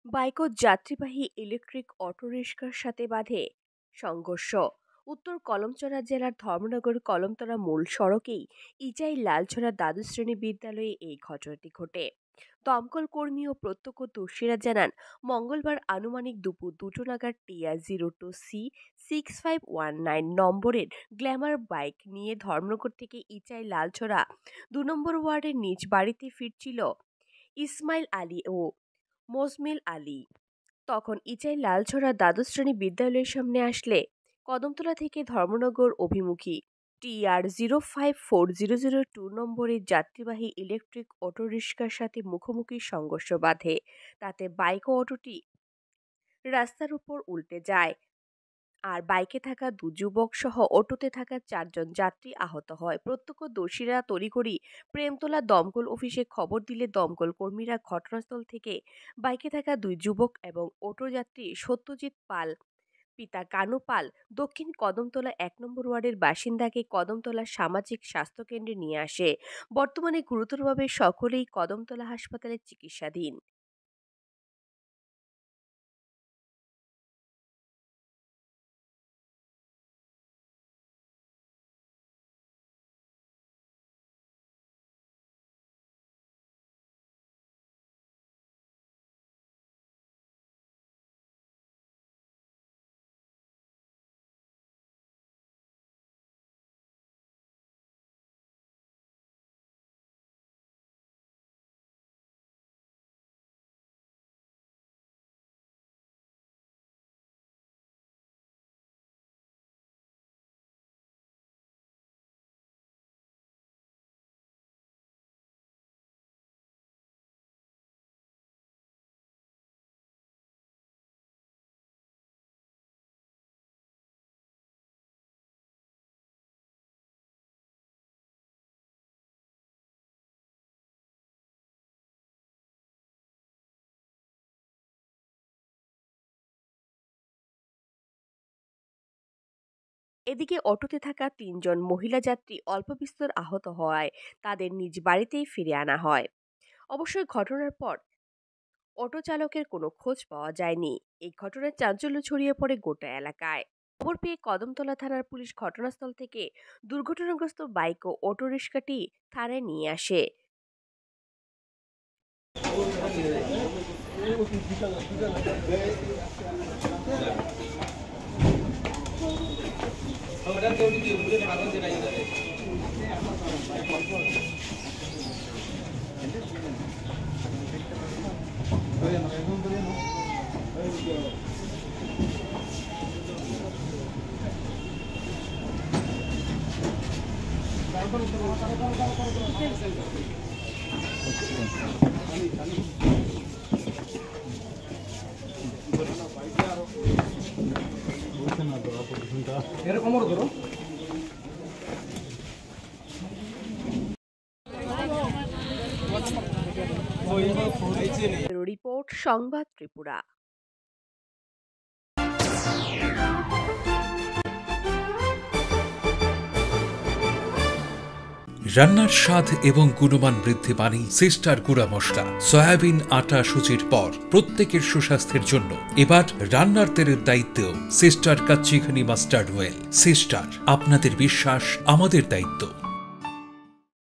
Bike ও যাত্রীবাহী electric অটোরিকশার সাথে বাধে সংঘর্ষ। উত্তর কলমচড়া জেলার ধর্মনগর কলমতলা মূল সড়কেই ইচাই লালছড়া দ্বাদশ শ্রেণী বিদ্যালয়ে এই ঘটনাটি ঘটে। দমকল কর্মী ও প্রত্যক্ষদর্শীরা জানান, মঙ্গলবার আনুমানিক দুপুর 2টো নাগাদ TR02C6519 নম্বরের গ্ল্যামার বাইক নিয়ে ধর্মনগর থেকে ইচাই লালছড়া 2 নম্বর ওয়ার্ডের নিজ বাড়িতে ফিরছিল ইসমাইল আলী ও মোজমেল আলী। তখন ইচাই লালছড়া দ্বাদশ শ্রেণী বিদ্যালয়ের সামনে আসলে কদমতলা থেকে ধর্মনগর অভিমুখী TR054002 নম্বরের যাত্রীবাহী ইলেকট্রিক অটোরিকশার সাথে মুখোমুখি সংঘর্ষ বাধে। তাতে বাইক ও অটোটি রাস্তার উপর উল্টে যায়, আর বাইকে থাকা 2 যুবক সহ অটোতে থাকা 4 জন যাত্রী আহত হয়। প্রত্যক্ষদর্শীরা তড়িঘড়ি প্রেমতলা দমকল অফিসে খবর দিলে দমকল কর্মীরা ঘটনাস্থল থেকে বাইকে থাকা 2 যুবক এবং অটো যাত্রী সত্যজিৎ পাল, পিতা কানু পাল, দক্ষিণ কদমতলা 1 নম্বর ওয়ার্ডের বাসিন্দাকে কদমতলা সামাজিক স্বাস্থ্য কেন্দ্রে নিয়ে আসে। বর্তমানে গুরুতরভাবে সকলেই কদমতলা হাসপাতালে চিকিৎসাধীন। এদিকে অটোতে থাকা 3 জন মহিলা যাত্রী অল্প বিস্তর আহত হওয়ায় তাদের নিজ বাড়িতেই ফিরে আনা হয়। অবশ্য ঘটনার পর অটো চালকের কোনো খোঁজ পাওয়া যায়নি। এই ঘটনায় চাঞ্চল্য ছড়িয়ে পড়ে গোটা এলাকায়। খবর পেয়ে কদমতলা থানার পুলিশ ঘটনাস্থল থেকে দুর্ঘটনাগ্রস্ত বাইক ও অটোরিকশাটি থানায় নিয়ে আসে। রিপোর্ট সংবাদ ত্রিপুরা। রান্নার স্বাদ এবং গুণমান বৃদ্ধি মানেই সিস্টার গুঁড়া মশলা। সয়াবিন আটা সুজির পর প্রত্যেকের সুস্বাস্থ্যের জন্য এবার রান্নার তেলের দায়িত্বেও sister kachi ghani mustard oil. Sister, আপনাদের বিশ্বাস আমাদের দায়িত্ব।